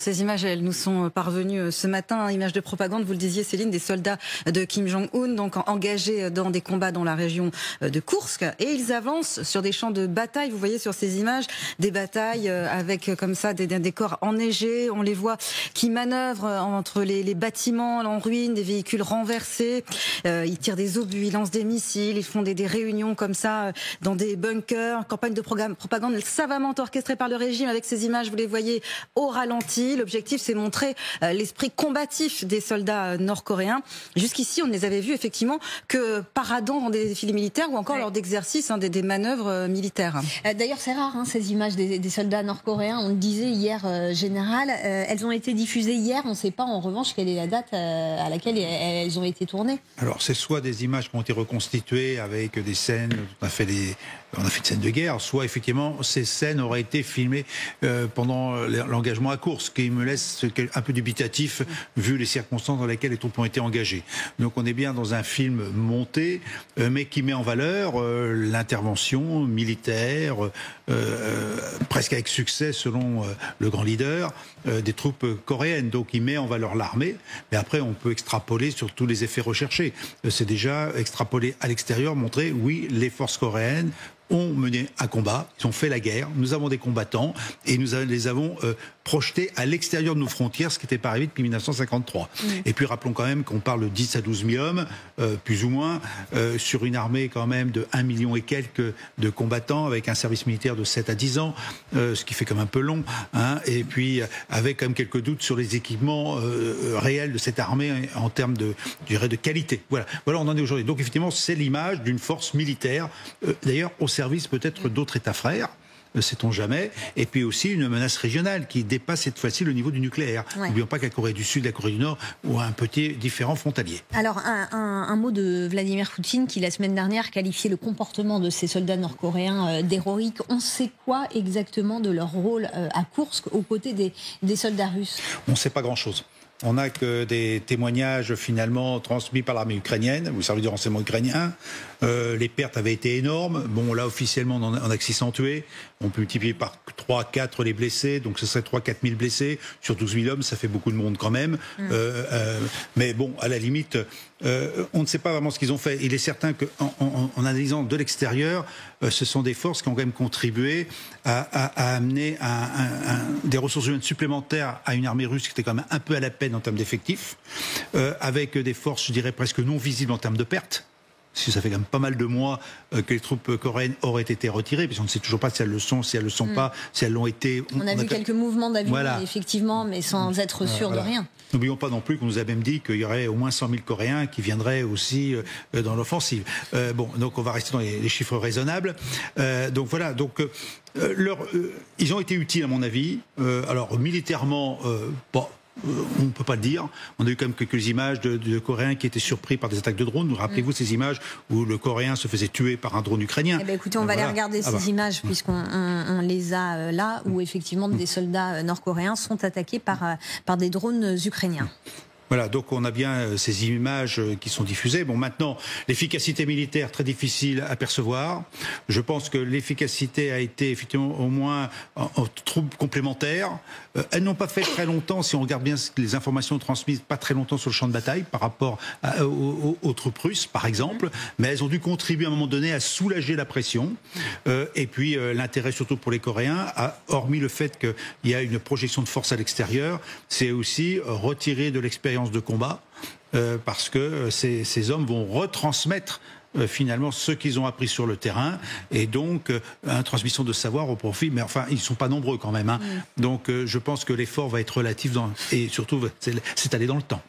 Ces images, elles nous sont parvenues ce matin, images de propagande, vous le disiez Céline, des soldats de Kim Jong-un, donc engagés dans des combats dans la région de Koursk, et ils avancent sur des champs de bataille. Vous voyez sur ces images des batailles avec comme ça des décors enneigés, on les voit qui manœuvrent entre les bâtiments en ruine, des véhicules renversés, ils tirent des obus, ils lancent des missiles, ils font des réunions comme ça dans des bunkers, campagne de propagande savamment orchestrée par le régime avec ces images, vous les voyez au ralenti. L'objectif, c'est montrer l'esprit combatif des soldats nord-coréens. Jusqu'ici, on ne les avait vus effectivement que paradant dans des défilés militaires ou encore lors d'exercices, des manœuvres militaires. D'ailleurs, c'est rare ces images des soldats nord-coréens. On le disait hier, général. Elles ont été diffusées hier. On ne sait pas en revanche quelle est la date à laquelle elles ont été tournées. Alors, c'est soit des images qui ont été reconstituées avec des scènes, on a fait une scène de guerre, soit effectivement ces scènes auraient été filmées pendant l'engagement à Koursk, qui me laisse un peu dubitatif vu les circonstances dans lesquelles les troupes ont été engagées. Donc on est bien dans un film monté, mais qui met en valeur l'intervention militaire, presque avec succès selon le grand leader, des troupes coréennes. Donc il met en valeur l'armée, mais après on peut extrapoler sur tous les effets recherchés. C'est déjà extrapolé à l'extérieur, montrer, oui, les forces coréennes ont mené un combat, ils ont fait la guerre, nous avons des combattants et nous les avons projetés à l'extérieur de nos frontières, ce qui n'était pas arrivé depuis 1953. Et puis rappelons quand même qu'on parle de 10 à 12 000 hommes, plus ou moins, sur une armée quand même de 1 million et quelques de combattants, avec un service militaire de 7 à 10 ans, ce qui fait comme un peu long, hein, et puis avec quand même quelques doutes sur les équipements réels de cette armée en termes de qualité. Voilà, on en est aujourd'hui. Donc effectivement, c'est l'image d'une force militaire, d'ailleurs au service peut-être d'autres États frères, sait-on jamais, et puis aussi une menace régionale qui dépasse cette fois-ci le niveau du nucléaire. N'oublions pas que la Corée du Sud et la Corée du Nord ont un petit différent frontalier. Alors un mot de Vladimir Poutine qui la semaine dernière qualifiait le comportement de ces soldats nord-coréens d'héroïque. On sait quoi exactement de leur rôle à Koursk aux côtés des soldats russes? On ne sait pas grand-chose. On n'a que des témoignages finalement transmis par l'armée ukrainienne, ou le service de renseignement ukrainien. Les pertes avaient été énormes. Bon, là, officiellement, on en a que 600 tués. On peut multiplier par 3-4 les blessés, donc ce serait 3-4 000 blessés. Sur 12 000 hommes, ça fait beaucoup de monde quand même. Mais bon, à la limite, on ne sait pas vraiment ce qu'ils ont fait. Il est certain qu'en analysant de l'extérieur, ce sont des forces qui ont quand même contribué à amener des ressources humaines supplémentaires à une armée russe qui était quand même un peu à la peine en termes d'effectifs, avec des forces, je dirais, presque non visibles en termes de pertes. Parce que ça fait quand même pas mal de mois que les troupes coréennes auraient été retirées, puisqu'on ne sait toujours pas si elles le sont, si elles le sont pas, si elles l'ont été. On a vu quelques mouvements d'avion, effectivement, mais sans être sûr de rien. N'oublions pas non plus qu'on nous a même dit qu'il y aurait au moins 100 000 Coréens qui viendraient aussi dans l'offensive. Donc on va rester dans les chiffres raisonnables. Donc voilà, ils ont été utiles à mon avis. Alors militairement, on ne peut pas le dire. On a eu quand même quelques images de Coréens qui étaient surpris par des attaques de drones. Rappelez-vous ces images où le Coréen se faisait tuer par un drone ukrainien. Eh bien, écoutez, on va aller regarder ces images puisqu'on les a là, où effectivement des soldats nord-coréens sont attaqués par des drones ukrainiens. Voilà, donc on a bien ces images qui sont diffusées. Bon, maintenant, l'efficacité militaire, très difficile à percevoir. Je pense que l'efficacité a été effectivement au moins en troupes complémentaires. Elles n'ont pas fait très longtemps, si on regarde bien les informations transmises, pas très longtemps sur le champ de bataille par rapport aux troupes russes, par exemple. Mais elles ont dû contribuer à un moment donné à soulager la pression. Et puis l'intérêt surtout pour les Coréens, hormis le fait qu'il y a une projection de force à l'extérieur, c'est aussi retirer de l'expérience de combat, parce que ces hommes vont retransmettre finalement ce qu'ils ont appris sur le terrain, et donc une transmission de savoir au profit, mais enfin ils ne sont pas nombreux quand même, hein. Donc je pense que l'effort va être relatif et surtout c'est aller dans le temps.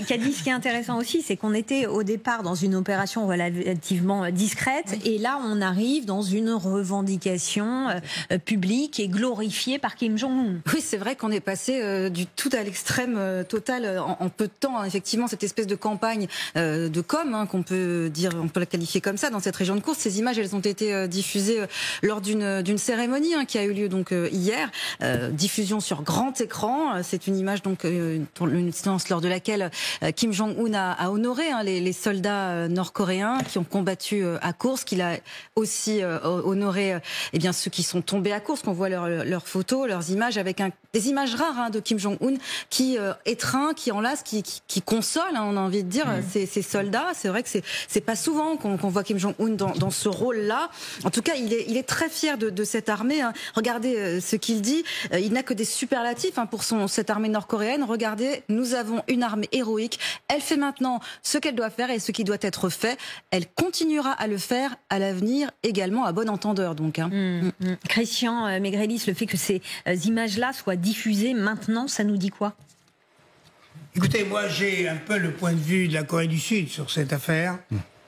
Caddy, ce qui est intéressant aussi, c'est qu'on était au départ dans une opération relativement discrète, et là on arrive dans une revendication publique et glorifiée par Kim Jong-un. Oui, c'est vrai qu'on est passé du tout à l'extrême total en peu de temps, hein. Effectivement, cette espèce de campagne de com, qu'on peut dire, on peut la qualifier comme ça, dans cette région de Koursk. Ces images, elles ont été diffusées lors d'une cérémonie qui a eu lieu donc hier. Diffusion sur grand écran. C'est une image donc une séance lors de laquelle Kim Jong-un a honoré les soldats nord-coréens qui ont combattu à Koursk. Il a aussi honoré ceux qui sont tombés à Koursk. On voit leurs photos, leurs images avec des images rares de Kim Jong-un qui étreint, qui enlace, qui console, on a envie de dire, ces soldats. C'est vrai que c'est pas souvent qu'on voit Kim Jong-un dans ce rôle-là. En tout cas, il est très fier de cette armée. Regardez ce qu'il dit. Il n'a que des superlatifs pour cette armée nord-coréenne. Regardez, nous avons une armée héroïque. Elle fait maintenant ce qu'elle doit faire et ce qui doit être fait. Elle continuera à le faire à l'avenir également, à bon entendeur. Donc. Christian Maigrelis, le fait que ces images-là soient diffusées maintenant, ça nous dit quoi? Écoutez, moi j'ai un peu le point de vue de la Corée du Sud sur cette affaire,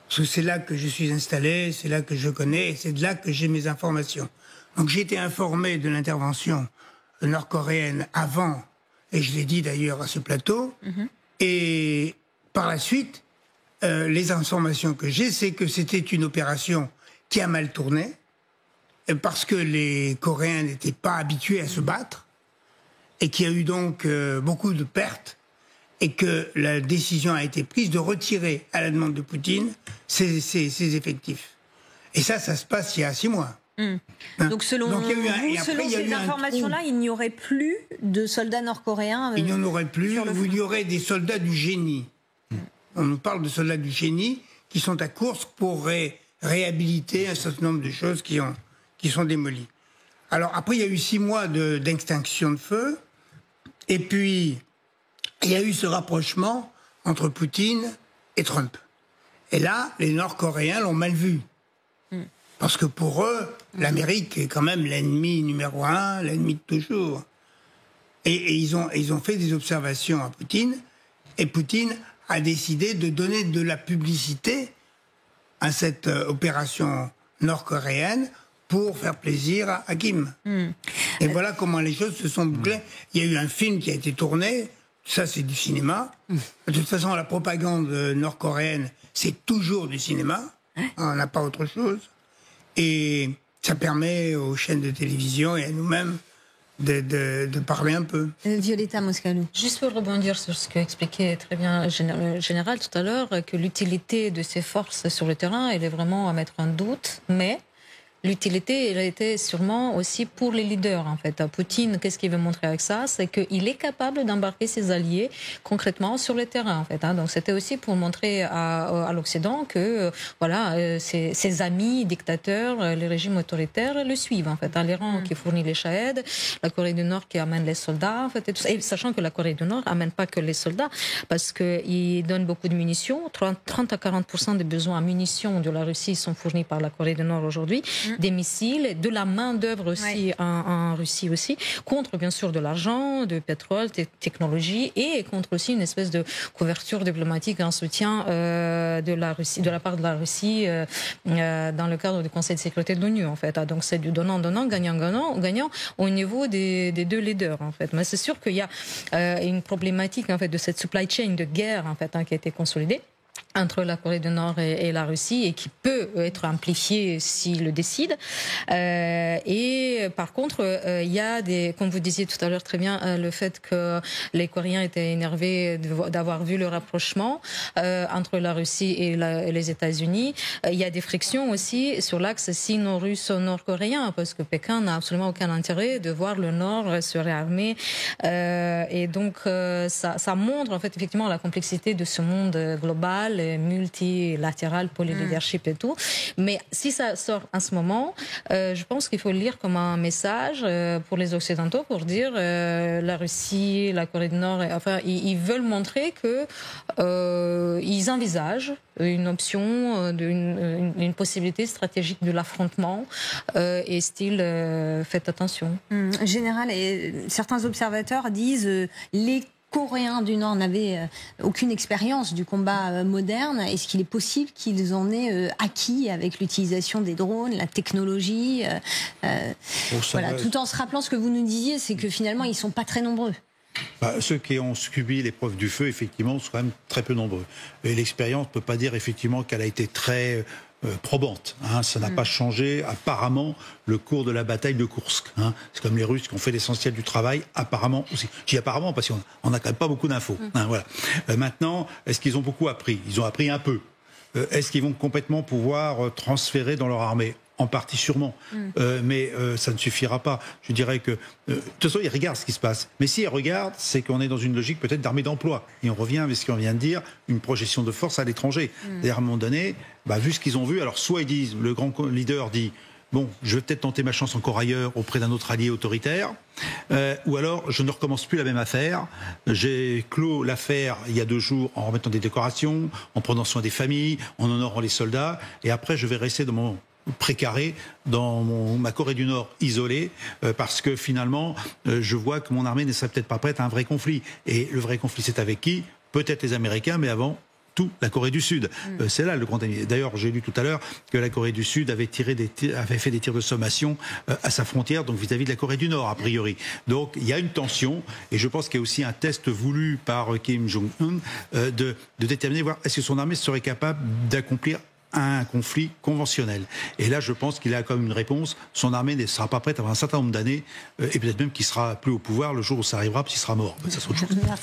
parce que c'est là que je suis installé, c'est là que je connais, et c'est de là que j'ai mes informations. Donc j'ai été informé de l'intervention nord-coréenne avant, et je l'ai dit d'ailleurs à ce plateau, et par la suite, les informations que j'ai, c'est que c'était une opération qui a mal tourné, parce que les Coréens n'étaient pas habitués à se battre, et qu'il y a eu donc beaucoup de pertes, et que la décision a été prise de retirer, à la demande de Poutine, ses effectifs. Et ça se passe il y a 6 mois. Donc selon ces informations-là, il n'y aurait plus de soldats nord-coréens il n'y en aurait plus, il y aurait des soldats du génie. On nous parle de soldats du génie qui sont à Koursk pour réhabiliter un certain nombre de choses qui sont démolies. Alors après, il y a eu 6 mois d'extinction de feu, et puis il y a eu ce rapprochement entre Poutine et Trump. Et là, les Nord-Coréens l'ont mal vu. Parce que pour eux, l'Amérique est quand même l'ennemi numéro 1, l'ennemi de toujours. Et ils ont fait des observations à Poutine, et Poutine a décidé de donner de la publicité à cette opération nord-coréenne pour faire plaisir à Kim. Et voilà comment les choses se sont bouclées. Il y a eu un film qui a été tourné, ça c'est du cinéma. De toute façon, la propagande nord-coréenne, c'est toujours du cinéma. On n'a pas autre chose. Et ça permet aux chaînes de télévision et à nous-mêmes de parler un peu. Violetta Moscalou. Juste pour rebondir sur ce qu'expliquait très bien le général tout à l'heure, que l'utilité de ces forces sur le terrain, elle est vraiment à mettre en doute, mais l'utilité, elle a été sûrement aussi pour les leaders, en fait. Poutine, qu'est-ce qu'il veut montrer avec ça? C'est qu'il est capable d'embarquer ses alliés concrètement sur le terrain, en fait. Donc, c'était aussi pour montrer à l'Occident que, ses amis dictateurs, les régimes autoritaires le suivent, en fait. L'Iran qui fournit les Shahed, la Corée du Nord qui amène les soldats, en fait, et tout ça. Et sachant que la Corée du Nord amène pas que les soldats, parce qu'ils donnent beaucoup de munitions. 30 à 40% des besoins en munitions de la Russie sont fournis par la Corée du Nord aujourd'hui. Des missiles, de la main-d'œuvre aussi en Russie aussi, contre bien sûr de l'argent, de pétrole, technologie, et contre aussi une espèce de couverture diplomatique en soutien de la Russie, de la part de la Russie dans le cadre du Conseil de sécurité de l'ONU, en fait. Donc c'est du donnant-donnant, gagnant-gagnant au niveau des deux leaders, en fait. Mais c'est sûr qu'il y a une problématique, en fait, de cette supply chain de guerre, en fait, qui a été consolidée entre la Corée du Nord et la Russie, et qui peut être amplifié s'ils le décident. Et par contre, il y a comme vous disiez tout à l'heure très bien, le fait que les Coréens étaient énervés d'avoir vu le rapprochement entre la Russie et les États-Unis. Il y a des frictions aussi sur l'axe sino-russo-nord-coréen, parce que Pékin n'a absolument aucun intérêt de voir le Nord se réarmer. Et donc, ça montre en fait effectivement la complexité de ce monde global, multilatéral, polyleadership et tout. Mais si ça sort en ce moment, je pense qu'il faut le lire comme un message pour les Occidentaux, pour dire la Russie, la Corée du Nord, enfin, ils veulent montrer que ils envisagent une option, une possibilité stratégique de l'affrontement, et style, faites attention. Général, et certains observateurs disent les Coréens du Nord n'avaient aucune expérience du combat moderne. Est-ce qu'il est possible qu'ils en aient acquis avec l'utilisation des drones, la technologie, voilà, tout en se rappelant ce que vous nous disiez, c'est que finalement ils ne sont pas très nombreux. Ceux qui ont subi l'épreuve du feu, effectivement, sont quand même très peu nombreux. Et l'expérience ne peut pas dire effectivement qu'elle a été très probante. Ça n'a pas changé, apparemment, le cours de la bataille de Koursk. C'est comme les Russes qui ont fait l'essentiel du travail, apparemment aussi. Je dis apparemment parce qu'on n'a quand même pas beaucoup d'infos. Voilà. Maintenant, est-ce qu'ils ont beaucoup appris? Ils ont appris un peu. Est-ce qu'ils vont complètement pouvoir transférer dans leur armée? en partie sûrement. Mais ça ne suffira pas. Je dirais que, de toute façon, ils regardent ce qui se passe. Mais si ils regardent, c'est qu'on est dans une logique peut-être d'armée d'emploi. Et on revient avec ce qu'on vient de dire, une projection de force à l'étranger. C'est-à-dire, à un moment donné, vu ce qu'ils ont vu, alors soit ils disent, le grand leader dit, bon, je vais peut-être tenter ma chance encore ailleurs auprès d'un autre allié autoritaire, ou alors je ne recommence plus la même affaire. J'ai clos l'affaire il y a 2 jours en remettant des décorations, en prenant soin des familles, en honorant les soldats, et après je vais rester dans mon précaré, dans ma Corée du Nord isolée, parce que finalement, je vois que mon armée ne serait peut-être pas prête à un vrai conflit. Et le vrai conflit, c'est avec qui? Peut-être les Américains, mais avant tout la Corée du Sud. C'est là le grand ennemi. D'ailleurs, j'ai lu tout à l'heure que la Corée du Sud avait fait des tirs de sommation à sa frontière, donc vis-à-vis de la Corée du Nord, a priori. Donc, il y a une tension, et je pense qu'il y a aussi un test voulu par Kim Jong-un de déterminer, voir est-ce que son armée serait capable d'accomplir un conflit conventionnel. Et là, je pense qu'il a comme une réponse. Son armée ne sera pas prête avant un certain nombre d'années, et peut-être même qu'il sera plus au pouvoir le jour où ça arrivera, parce qu'il sera mort. Ça sera autre chose. Merci.